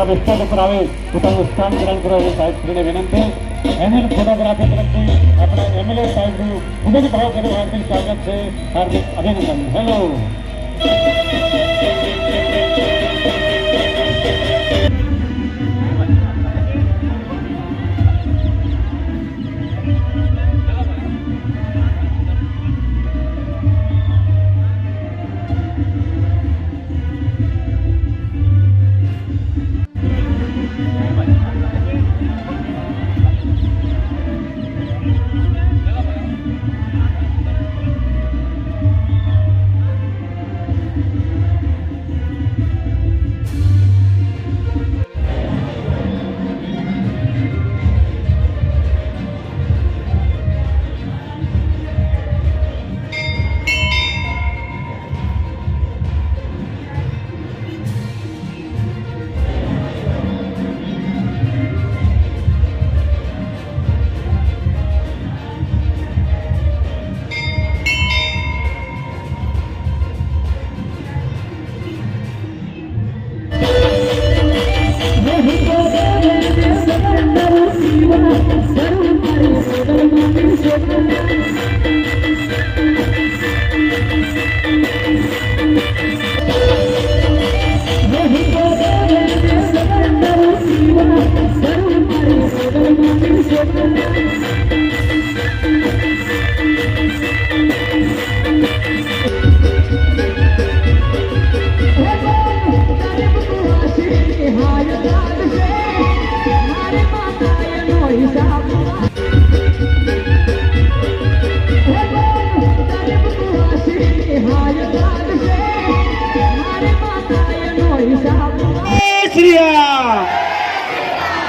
વિસ્તાર પર આવે પોતાનું સ્થાન ગ્રહણ કરો એ સાહેબશ્રીને વિનંતી. એની ફોટોગ્રાફી તરફથી આપણા એમએલએ સાહેબનું ખૂબ જ ભાવભર્યું હાર્દિક સ્વાગત છે, હાર્દિક અભિનંદન. હેલો.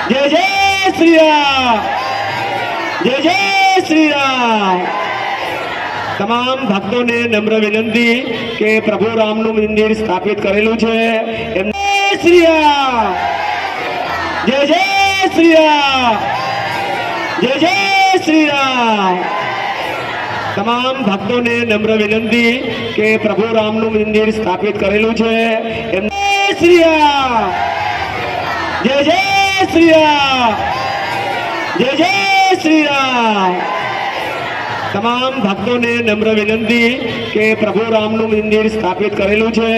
जय जय श्री राम, जय जय श्री राम। तमाम भक्तों ने नम्र विनंती के प्रभु राम नु मंदिर स्थापित करेलू है। श्री राम, जय जय श्री राम, जय जय श्री राम। तमाम भक्तों ने नम्र विनंती के प्रभु राम नु मंदिर स्थापित करेलू है। श्री राम, जय जय श्री राम, जय जय श्री राम। तमाम भक्तों ने नम्र विनंती के प्रभु राम नु मंदिर स्थापित करेलू है।